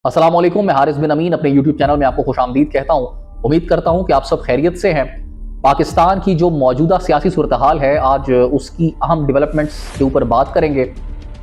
अस्सलाम वालेकुम, मैं हारिस बिन अमीन अपने YouTube चैनल में आपको खुशामदीद कहता हूँ। उम्मीद करता हूँ कि आप सब खैरियत से हैं। पाकिस्तान की जो मौजूदा सियासी सूरत हाल है, आज उसकी अहम डेवलपमेंट्स के ऊपर बात करेंगे।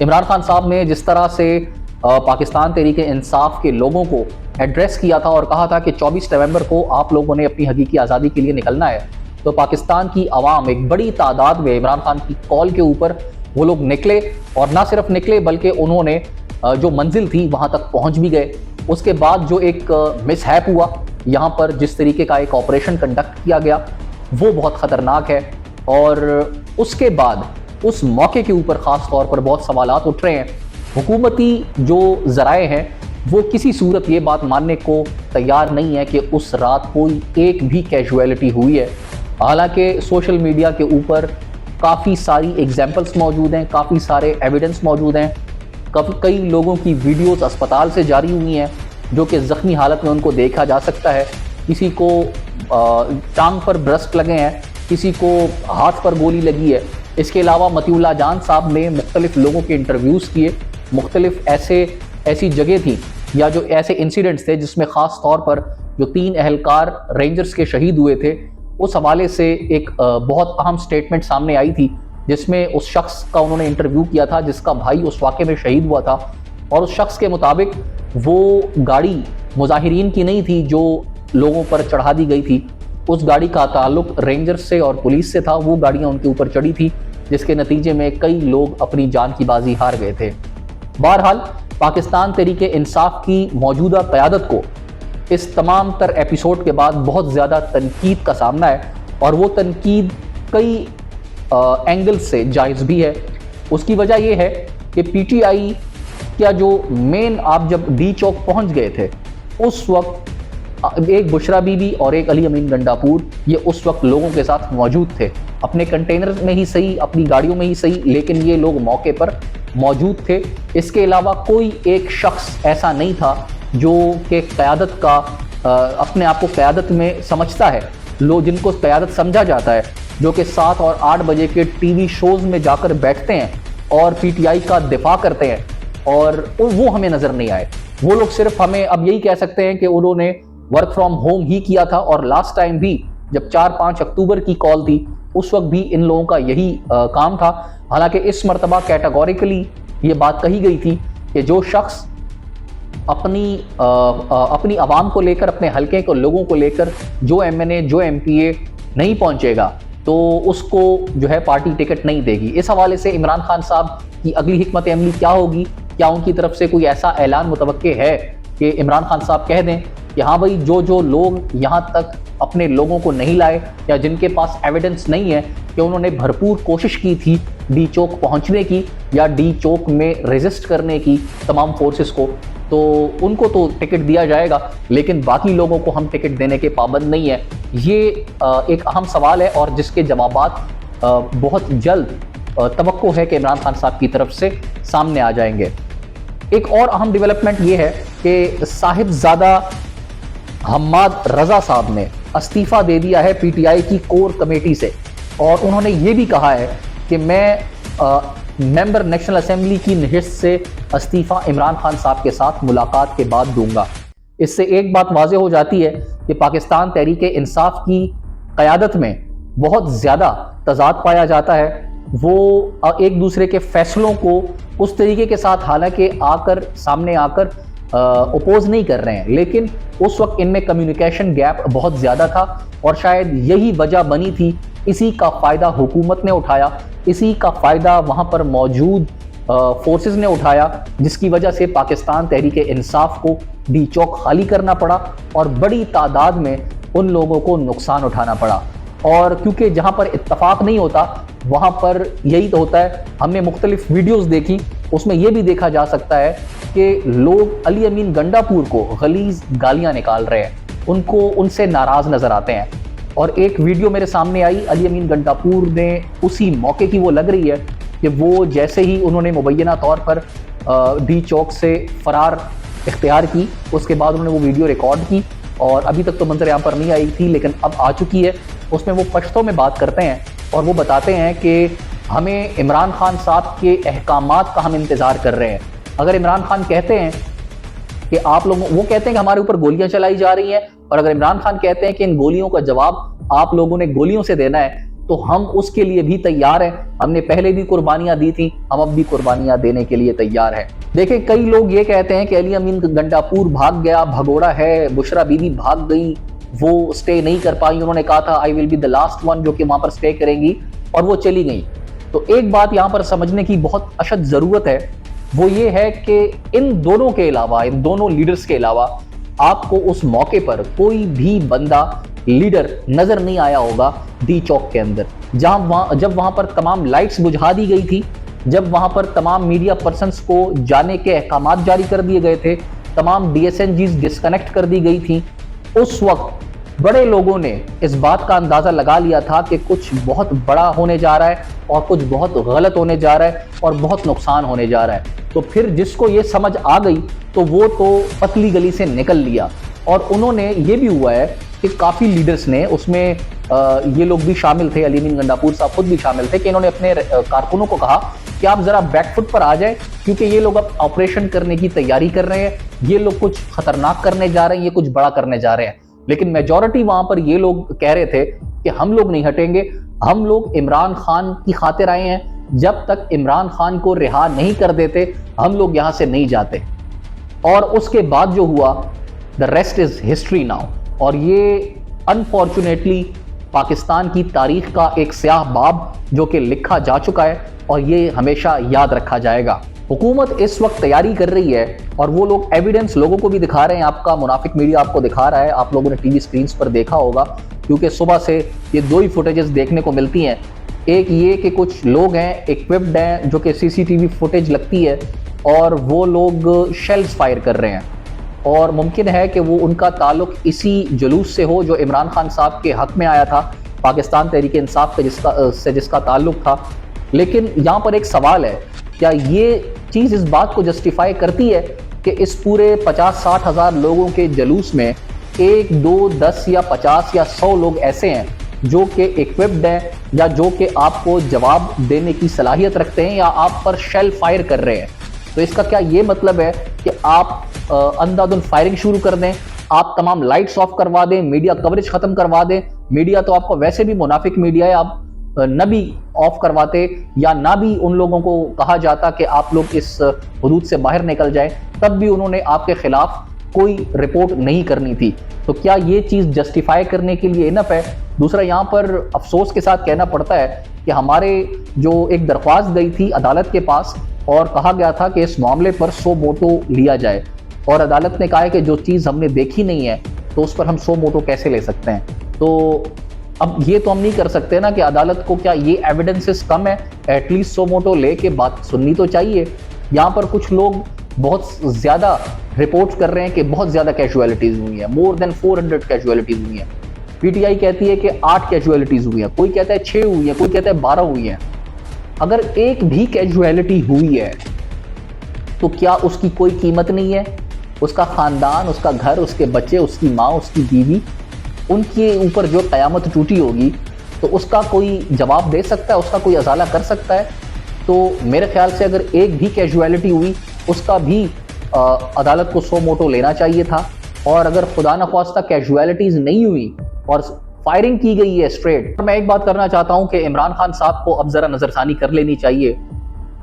इमरान खान साहब ने जिस तरह से पाकिस्तान तहरीक इंसाफ के लोगों को एड्रेस किया था और कहा था कि 24 नवंबर को आप लोगों ने अपनी हकीकी आज़ादी के लिए निकलना है, तो पाकिस्तान की आवाम एक बड़ी तादाद में इमरान खान की कॉल के ऊपर वो लोग निकले, और ना सिर्फ निकले बल्कि उन्होंने जो मंजिल थी वहाँ तक पहुँच भी गए। उसके बाद जो एक मिसहैप हुआ यहाँ पर, जिस तरीके का एक ऑपरेशन कंडक्ट किया गया, वो बहुत ख़तरनाक है। और उसके बाद उस मौके के ऊपर ख़ास तौर पर बहुत सवालात उठ रहे हैं। हुकूमती जो ज़राए हैं वो किसी सूरत ये बात मानने को तैयार नहीं है कि उस रात कोई एक भी कैजुअलिटी हुई है। हालांकि सोशल मीडिया के ऊपर काफ़ी सारी एग्जाम्पल्स मौजूद हैं, काफ़ी सारे एविडेंस मौजूद हैं। कई लोगों की वीडियोस अस्पताल से जारी हुई हैं जो कि ज़ख्मी हालत में उनको देखा जा सकता है। किसी को टांग पर ब्रस्ट लगे हैं, किसी को हाथ पर गोली लगी है। इसके अलावा मतीउल्लाह जान साहब ने मुख्तलिफ लोगों के इंटरव्यूज़ किए। मुख्तलिफ ऐसी जगह थी या जो ऐसे इंसिडेंट्स थे जिसमें ख़ास तौर पर जो 3 एहलकार रेंजर्स के शहीद हुए थे, उस हवाले से एक बहुत अहम स्टेटमेंट सामने आई थी, जिसमें उस शख्स का उन्होंने इंटरव्यू किया था जिसका भाई उस वाक़े में शहीद हुआ था। और उस शख्स के मुताबिक वो गाड़ी मुजाहिरीन की नहीं थी जो लोगों पर चढ़ा दी गई थी, उस गाड़ी का ताल्लुक रेंजर्स से और पुलिस से था। वो गाड़ियाँ उनके ऊपर चढ़ी थी, जिसके नतीजे में कई लोग अपनी जान की बाजी हार गए थे। बहरहाल पाकिस्तान तहरीक इंसाफ की मौजूदा क़यादत को इस तमाम तर एपिसोड के बाद बहुत ज़्यादा तनकीद का सामना है, और वो तनकीद कई एंगल से जायज़ भी है। उसकी वजह यह है कि PTI क्या जो मेन, आप जब डी चौक पहुंच गए थे उस वक्त एक बुशरा बीबी और एक अली अमीन गंडापुर ये उस वक्त लोगों के साथ मौजूद थे, अपने कंटेनर में ही सही, अपनी गाड़ियों में ही सही, लेकिन ये लोग मौके पर मौजूद थे। इसके अलावा कोई एक शख्स ऐसा नहीं था जो कि क़यादत का अपने आप को क़यादत में समझता है। लोग जिनको क़यादत समझा जाता है, जो कि 7 और 8 बजे के TV शोज़ में जाकर बैठते हैं और PTI का दिफा करते हैं, और वो हमें नज़र नहीं आए। वो लोग सिर्फ हमें अब यही कह सकते हैं कि उन्होंने वर्क फ्रॉम होम ही किया था, और लास्ट टाइम भी जब 4-5 अक्टूबर की कॉल थी उस वक्त भी इन लोगों का यही काम था। हालांकि इस मरतबा कैटेगोरिकली ये बात कही गई थी कि जो शख्स अपनी आवाम को लेकर, अपने हल्के को लोगों को लेकर, जो MNA जो MPA नहीं पहुंचेगा तो उसको जो है पार्टी टिकट नहीं देगी। इस हवाले से इमरान खान साहब की अगली हिकमत अमली क्या होगी? क्या उनकी तरफ से कोई ऐसा ऐलान मुतवक्के है कि इमरान खान साहब कह दें कि हाँ भाई, जो लोग यहाँ तक अपने लोगों को नहीं लाए या जिनके पास एविडेंस नहीं है कि उन्होंने भरपूर कोशिश की थी डी चौक पहुँचने की या डी चौक में रेजिस्ट करने की तमाम फोर्सेस को, तो उनको तो टिकट दिया जाएगा, लेकिन बाकी लोगों को हम टिकट देने के पाबंद नहीं है। ये एक अहम सवाल है और जिसके जवाबात बहुत जल्द तवक्को है कि इमरान खान साहब की तरफ से सामने आ जाएंगे। एक और अहम डेवलपमेंट ये है कि साहिबजादा हम्माद रजा साहब ने इस्तीफ़ा दे दिया है PTI की कोर कमेटी से, और उन्होंने ये भी कहा है कि मैं मेंबर नेशनल असेंबली की नशिस्त से इस्तीफ़ा इमरान खान साहब के साथ मुलाकात के बाद दूंगा। इससे एक बात वाज़े हो जाती है कि पाकिस्तान तहरीक इंसाफ की क़यादत में बहुत ज़्यादा तज़ाद पाया जाता है। वो एक दूसरे के फैसलों को उस तरीके के साथ हालांकि सामने आकर अपोज नहीं कर रहे हैं, लेकिन उस वक्त इनमें कम्युनिकेशन गैप बहुत ज़्यादा था, और शायद यही वजह बनी थी। इसी का फ़ायदा हुकूमत ने उठाया, इसी का फ़ायदा वहाँ पर मौजूद फोर्सेस ने उठाया, जिसकी वजह से पाकिस्तान तहरीक इंसाफ को डी चौक खाली करना पड़ा और बड़ी तादाद में उन लोगों को नुकसान उठाना पड़ा। और क्योंकि जहाँ पर इत्तफाक नहीं होता वहाँ पर यही तो होता है। हमने मुख्तलिफ वीडियोज़ देखी, उसमें यह भी देखा जा सकता है कि लोग अली अमीन गंडापुर को गलीज़ गालियाँ निकाल रहे हैं, उनसे नाराज़ नज़र आते हैं। और एक वीडियो मेरे सामने आई, अली अमीन गंडापुर ने उसी मौके की वो लग रही है कि वो जैसे ही उन्होंने मुबैना तौर पर डी चौक से फ़रार इख्तियार की, उसके बाद उन्होंने वो वीडियो रिकॉर्ड की, और अभी तक तो मंजर यहाँ पर नहीं आई थी लेकिन अब आ चुकी है। उसमें वो पश्तो में बात करते हैं और वो बताते हैं कि हमें इमरान खान साहब के अहकामात का हम इंतज़ार कर रहे हैं। अगर इमरान खान कहते हैं कि आप लोग, वो कहते हैं कि हमारे ऊपर गोलियां चलाई जा रही हैं, और अगर इमरान खान कहते हैं कि इन गोलियों का जवाब आप लोगों ने गोलियों से देना है, तो हम उसके लिए भी तैयार हैं। हमने पहले भी कुर्बानियां दी थी, हम अब भी कुर्बानियां देने के लिए तैयार हैं। देखिए, कई लोग ये कहते हैं कि अली अमीन गंडापुर भाग गया, भगोड़ा है, बुशरा बीबी भाग गई, वो स्टे नहीं कर पाई, उन्होंने कहा था I will be the last one जो कि वहां पर स्टे करेंगी, और वो चली गई। तो एक बात यहां पर समझने की बहुत अशद जरूरत है, वो ये है कि इन दोनों के अलावा, इन दोनों लीडर्स के अलावा आपको उस मौके पर कोई भी बंदा लीडर नजर नहीं आया होगा दी चौक के अंदर, जब वहां पर तमाम लाइट्स बुझा दी गई थी, जब वहां पर तमाम मीडिया पर्संस को जाने के अहकामात जारी कर दिए गए थे, तमाम DSNGs डिस्कनेक्ट कर दी गई थी, उस वक्त बड़े लोगों ने इस बात का अंदाजा लगा लिया था कि कुछ बहुत बड़ा होने जा रहा है और कुछ बहुत गलत होने जा रहा है और बहुत नुकसान होने जा रहा है। तो फिर जिसको ये समझ आ गई तो वो तो पतली गली से निकल लिया। और उन्होंने, ये भी हुआ है कि काफ़ी लीडर्स ने, उसमें ये लोग भी शामिल थे, अली अमीन गंडापुर साहब खुद भी शामिल थे, कि इन्होंने अपने कारकुनों को कहा कि आप जरा बैकफुट पर आ जाए, क्योंकि ये लोग अब ऑपरेशन करने की तैयारी कर रहे हैं, ये लोग कुछ खतरनाक करने जा रहे हैं, ये कुछ बड़ा करने जा रहे हैं। लेकिन मेजॉरिटी वहां पर ये लोग कह रहे थे कि हम लोग नहीं हटेंगे, हम लोग इमरान खान की खातिर आए हैं, जब तक इमरान खान को रिहा नहीं कर देते हम लोग यहां से नहीं जाते। और उसके बाद जो हुआ, the rest is history now. और ये अनफॉर्चुनेटली पाकिस्तान की तारीख का एक स्याह बाब जो कि लिखा जा चुका है, और ये हमेशा याद रखा जाएगा। हुकूमत इस वक्त तैयारी कर रही है, और वो लोग एविडेंस लोगों को भी दिखा रहे हैं, आपका मुनाफिक मीडिया आपको दिखा रहा है, आप लोगों ने टीवी स्क्रीन पर देखा होगा, क्योंकि सुबह से ये दो ही फुटेजेस देखने को मिलती हैं। एक ये कि कुछ लोग हैं, इक्विप्ड हैं, जो कि CCTV फुटेज लगती है, और वो लोग शेल्स फायर कर रहे हैं, और मुमकिन है कि वो उनका ताल्लुक इसी जुलूस से हो जो इमरान खान साहब के हक में आया था, पाकिस्तान तहरीक इंसाफ के जिसका ताल्लुक था। लेकिन यहाँ पर एक सवाल है, क्या ये चीज़ इस बात को जस्टिफाई करती है कि इस पूरे 50-60 हज़ार लोगों के जुलूस में 1, 2, 10 या 50 या 100 लोग ऐसे हैं जो कि इक्विप्ड हैं, या जो कि आपको जवाब देने की सलाहियत रखते हैं, या आप पर शेल फायर कर रहे हैं? तो इसका क्या ये मतलब है कि आप अंधाधुंध फायरिंग शुरू कर दें, आप तमाम लाइट्स ऑफ करवा दें, मीडिया कवरेज खत्म करवा दें? मीडिया तो आपको वैसे भी मुनाफिक मीडिया है, आप न भी ऑफ करवाते या ना भी उन लोगों को कहा जाता कि आप लोग इस हुदूद से बाहर निकल जाए, तब भी उन्होंने आपके खिलाफ कोई रिपोर्ट नहीं करनी थी। तो क्या ये चीज़ जस्टिफाई करने के लिए इनफ है? दूसरा, यहाँ पर अफसोस के साथ कहना पड़ता है कि हमारे जो एक दरख्वास्त गई थी अदालत के पास, और कहा गया था कि इस मामले पर सो मोटो लिया जाए, और अदालत ने कहा है कि जो चीज़ हमने देखी नहीं है तो उस पर हम सो मोटो कैसे ले सकते हैं? तो अब ये तो हम नहीं कर सकते ना कि अदालत को क्या ये एविडेंसेस कम है, एटलीस्ट सो मोटो लेके बात सुननी तो चाहिए। यहाँ पर कुछ लोग बहुत ज़्यादा रिपोर्ट कर रहे हैं कि बहुत ज़्यादा कैजुअलिटीज़ हुई हैं, मोर देन 400 कैजुअलिटीज़ हुई हैं। PTI कहती है कि 8 कैजुअलिटीज़ हुई हैं, कोई कहता है 6 हुई हैं, कोई कहता है 12 हुई हैं। अगर एक भी कैजुअलिटी हुई है तो क्या उसकी कोई कीमत नहीं है? उसका ख़ानदान, उसका घर, उसके बच्चे, उसकी माँ, उसकी बीवी, उनके ऊपर जो क़यामत टूटी होगी, तो उसका कोई जवाब दे सकता है, उसका कोई अजाला कर सकता है? तो मेरे ख्याल से अगर एक भी कैजुअलिटी हुई उसका भी अदालत को सो मोटो लेना चाहिए था। और अगर खुदा न ख्वास्ता कैजुअलिटीज़ नहीं हुई और फायरिंग की गई है स्ट्रेट, मैं एक बात करना चाहता हूं कि इमरान खान साहब को अब ज़रा नज़रसानी कर लेनी चाहिए।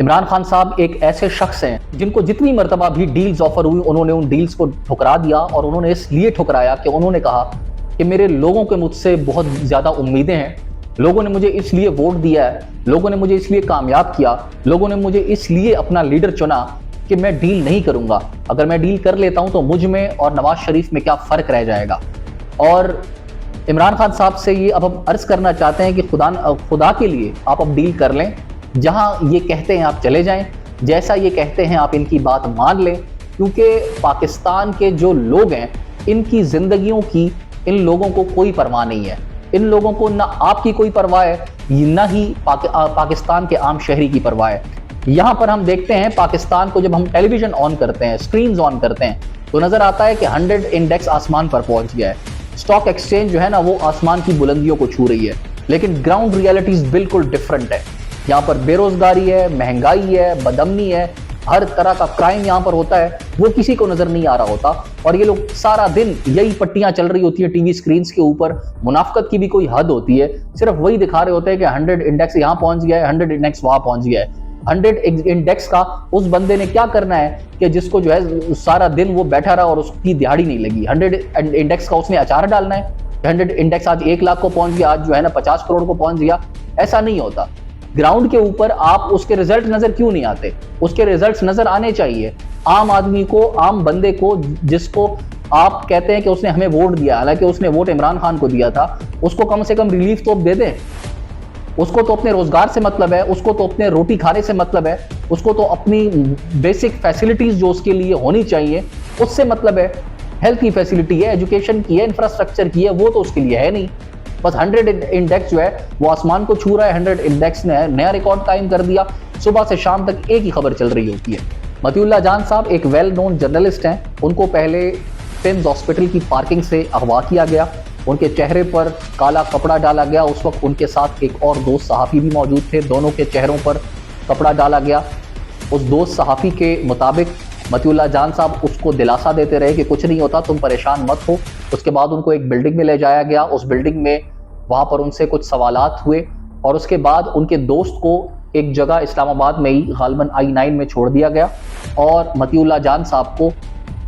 इमरान खान साहब एक ऐसे शख्स हैं जिनको जितनी मरतबा भी डील्स ऑफर हुई, उन्होंने उन डील्स को ठुकरा दिया, और उन्होंने इसलिए ठुकराया कि उन्होंने कहा कि मेरे लोगों के मुझसे बहुत ज़्यादा उम्मीदें हैं, लोगों ने मुझे इसलिए वोट दिया है, लोगों ने मुझे इसलिए कामयाब किया, लोगों ने मुझे इसलिए अपना लीडर चुना कि मैं डील नहीं करूंगा। अगर मैं डील कर लेता हूं तो मुझ में और नवाज शरीफ में क्या फ़र्क रह जाएगा? और इमरान खान साहब से ये अब हम अर्ज़ करना चाहते हैं कि खुदा के लिए आप अब डील कर लें, जहां ये कहते हैं आप चले जाएं, जैसा ये कहते हैं आप इनकी बात मान लें, क्योंकि पाकिस्तान के जो लोग हैं इनकी ज़िंदगियों की इन लोगों को कोई परवाह नहीं है। इन लोगों को ना आपकी कोई परवाह है, ना ही पाकिस्तान के आम शहरी की परवाह है। यहाँ पर हम देखते हैं पाकिस्तान को, जब हम टेलीविज़न ऑन करते हैं, स्क्रीन्स ऑन करते हैं, तो नज़र आता है कि 100 इंडेक्स आसमान पर पहुँच गया है, स्टॉक एक्सचेंज जो है ना वो आसमान की बुलंदियों को छू रही है। लेकिन ग्राउंड रियलिटीज़ बिल्कुल डिफरेंट है। यहाँ पर बेरोजगारी है, महंगाई है, बदअमनी है, हर तरह का क्राइम यहाँ पर होता है, वो किसी को नजर नहीं आ रहा होता। और ये लोग सारा दिन यही पट्टियां चल रही होती है टीवी स्क्रीन के ऊपर। मुनाफकत की भी कोई हद होती है, सिर्फ वही दिखा रहे होते हैं कि 100 इंडेक्स यहाँ पहुंच गया है, 100 इंडेक्स वहां पहुंच गया है। 100 इंडेक्स का उस बंदे ने क्या करना है कि जिसको जो है सारा दिन वो बैठा रहा और उसकी दिहाड़ी नहीं लगी। 100 इंडेक्स का उसने अचार डालना है। 100 इंडेक्स आज 1 लाख को पहुंच गया, आज जो है ना 50 करोड़ को पहुंच गया, ऐसा नहीं होता। ग्राउंड के ऊपर आप उसके रिजल्ट नजर क्यों नहीं आते? उसके रिजल्ट्स नजर आने चाहिए। आम आदमी को, आम बंदे को, जिसको आप कहते हैं कि उसने हमें वोट दिया, हालांकि उसने वोट इमरान खान को दिया था, उसको कम से कम रिलीफ तो दे दें। उसको तो अपने रोजगार से मतलब है, उसको तो अपने रोटी खाने से मतलब है, उसको तो अपनी बेसिक फैसिलिटीज जो उसके लिए होनी चाहिए उससे मतलब है। हेल्थ की फैसिलिटी है, एजुकेशन की है, इंफ्रास्ट्रक्चर की है, वो तो उसके लिए है नहीं। बस 100 इंडेक्स जो है वो आसमान को छू रहा है। 100 इंडेक्स ने नया रिकॉर्ड कायम कर दिया। सुबह से शाम तक एक ही खबर चल रही होती है। मतीउल्लाह जान साहब एक वेल नोन जर्नलिस्ट हैं। उनको पहले पिम्स हॉस्पिटल की पार्किंग से अगवा किया गया, उनके चेहरे पर काला कपड़ा डाला गया। उस वक्त उनके साथ एक और दोस्त सहाफ़ी भी मौजूद थे, दोनों के चेहरों पर कपड़ा डाला गया। उस दोस्त सहाफ़ी के मुताबिक मतीउल्लाह जान साहब उसको दिलासा देते रहे कि कुछ नहीं होता, तुम परेशान मत हो। उसके बाद उनको एक बिल्डिंग में ले जाया गया। उस बिल्डिंग में वहाँ पर उनसे कुछ सवालात हुए और उसके बाद उनके दोस्त को एक जगह इस्लामाबाद में ही गालिबन I-9 में छोड़ दिया गया और मतीउल्लाह जान साहब को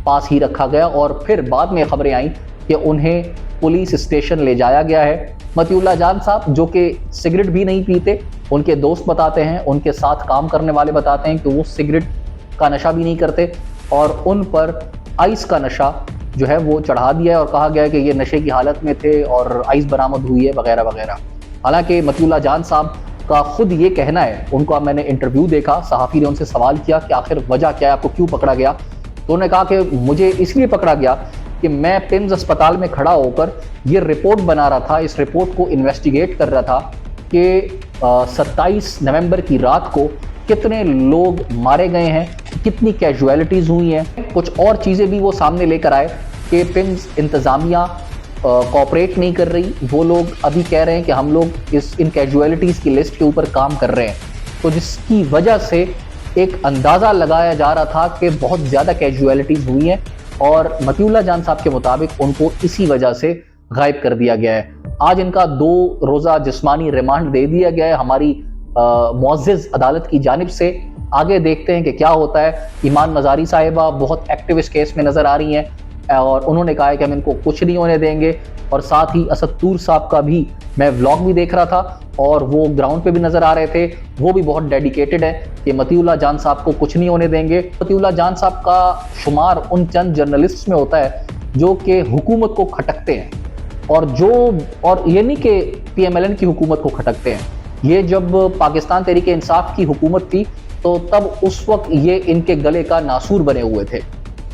पास ही रखा गया। और फिर बाद में खबरें आईं कि उन्हें पुलिस स्टेशन ले जाया गया है। मतीउल्लाह जान साहब जो कि सिगरेट भी नहीं पीते, उनके दोस्त बताते हैं, उनके साथ काम करने वाले बताते हैं कि वो सिगरेट का नशा भी नहीं करते और उन पर आइस का नशा जो है वो चढ़ा दिया है और कहा गया है कि ये नशे की हालत में थे और आइस बरामद हुई है वगैरह वगैरह। हालांकि मतीउल्लाह जान साहब का खुद ये कहना है, उनका मैंने इंटरव्यू देखा, सहाफ़ी ने उनसे सवाल किया कि आखिर वजह क्या है, आपको क्यों पकड़ा गया? तो उन्होंने कहा कि मुझे इसलिए पकड़ा गया कि मैं पिम्स अस्पताल में खड़ा होकर ये रिपोर्ट बना रहा था, इस रिपोर्ट को इन्वेस्टिगेट कर रहा था कि 27 नवंबर की रात को कितने लोग मारे गए हैं, कितनी कैजुअलिटीज़ हुई हैं। कुछ और चीज़ें भी वो सामने लेकर आए कि पिम्स इंतज़ामिया कोऑपरेट नहीं कर रही। वो लोग अभी कह रहे हैं कि हम लोग इन कैजुअलिटीज़ की लिस्ट के ऊपर काम कर रहे हैं, तो जिसकी वजह से एक अंदाज़ा लगाया जा रहा था कि बहुत ज़्यादा कैजुअलिटीज़ हुई हैं और मतीउल्लाह जान साहब के मुताबिक उनको इसी वजह से गायब कर दिया गया है। आज इनका 2 रोज़ा जिस्मानी रिमांड दे दिया गया है हमारी मुअज़्ज़िज़ अदालत की जानिब से। आगे देखते हैं कि क्या होता है। ईमान मज़ारी साहिबा बहुत एक्टिव इस केस में नज़र आ रही हैं और उन्होंने कहा है कि हम इनको कुछ नहीं होने देंगे। और साथ ही असद तूर साहब का भी मैं व्लॉग भी देख रहा था और वो ग्राउंड पे भी नज़र आ रहे थे, वो भी बहुत डेडिकेटेड है कि मतीउल्लाह जान साहब को कुछ नहीं होने देंगे। मतीउल्लाह जान साहब का शुमार उन चंद जर्नलिस्ट में होता है जो कि हुकूमत को खटकते हैं और ये नहीं कि PMLN की हुकूमत को खटकते हैं। ये जब पाकिस्तान तहरीक इंसाफ की हुकूमत थी तो तब उस वक्त ये इनके गले का नासूर बने हुए थे।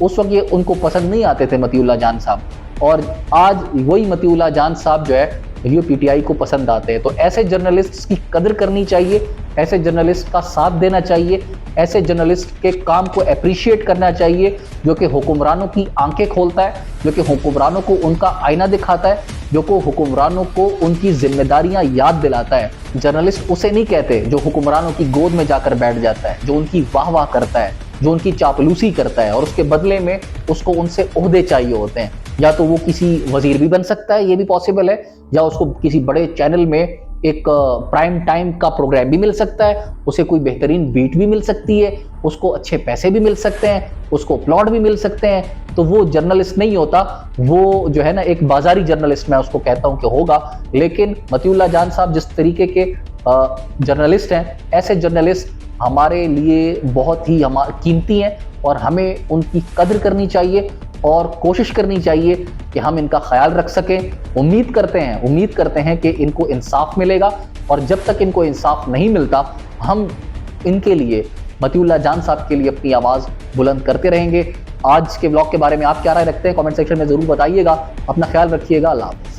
उस वक्त ये उनको पसंद नहीं आते थे मतीउल्लाह जान साहब और आज वही मतीउल्लाह जान साहब जो है ये PTI को पसंद आते हैं। तो ऐसे जर्नलिस्ट की कदर करनी चाहिए, ऐसे जर्नलिस्ट का साथ देना चाहिए, ऐसे जर्नलिस्ट के काम को अप्रिशिएट करना चाहिए जो कि हुक्मरानों की आंखें खोलता है, जो कि हुक्मरानों को उनका आईना दिखाता है, जो को हुक्मरानों को उनकी जिम्मेदारियां याद दिलाता है। जर्नलिस्ट उसे नहीं कहते जो हुक्मरानों की गोद में जाकर बैठ जाता है, जो उनकी वाह वाह करता है, जो उनकी चापलूसी करता है और उसके बदले में उसको उनसे ओहदे चाहिए होते हैं। या तो वो किसी वजीर भी बन सकता है, ये भी पॉसिबल है, या उसको किसी बड़े चैनल में एक प्राइम टाइम का प्रोग्राम भी मिल सकता है, उसे कोई बेहतरीन बीट भी मिल सकती है, उसको अच्छे पैसे भी मिल सकते हैं, उसको प्लॉट भी मिल सकते हैं। तो वो जर्नलिस्ट नहीं होता, वो जो है ना एक बाजारी जर्नलिस्ट मैं उसको कहता हूं कि होगा। लेकिन मतीउल्लाह जान साहब जिस तरीके के जर्नलिस्ट हैं, ऐसे जर्नलिस्ट हमारे लिए बहुत ही कीमती हैं और हमें उनकी कदर करनी चाहिए और कोशिश करनी चाहिए कि हम इनका ख्याल रख सकें। उम्मीद करते हैं कि इनको इंसाफ मिलेगा और जब तक इनको इंसाफ नहीं मिलता हम इनके लिए, मतीउल्लाह जान साहब के लिए अपनी आवाज़ बुलंद करते रहेंगे। आज के ब्लॉग के बारे में आप क्या राय रखते हैं कमेंट सेक्शन में ज़रूर बताइएगा। अपना ख्याल रखिएगा। अल्लाह हाफ़िज़।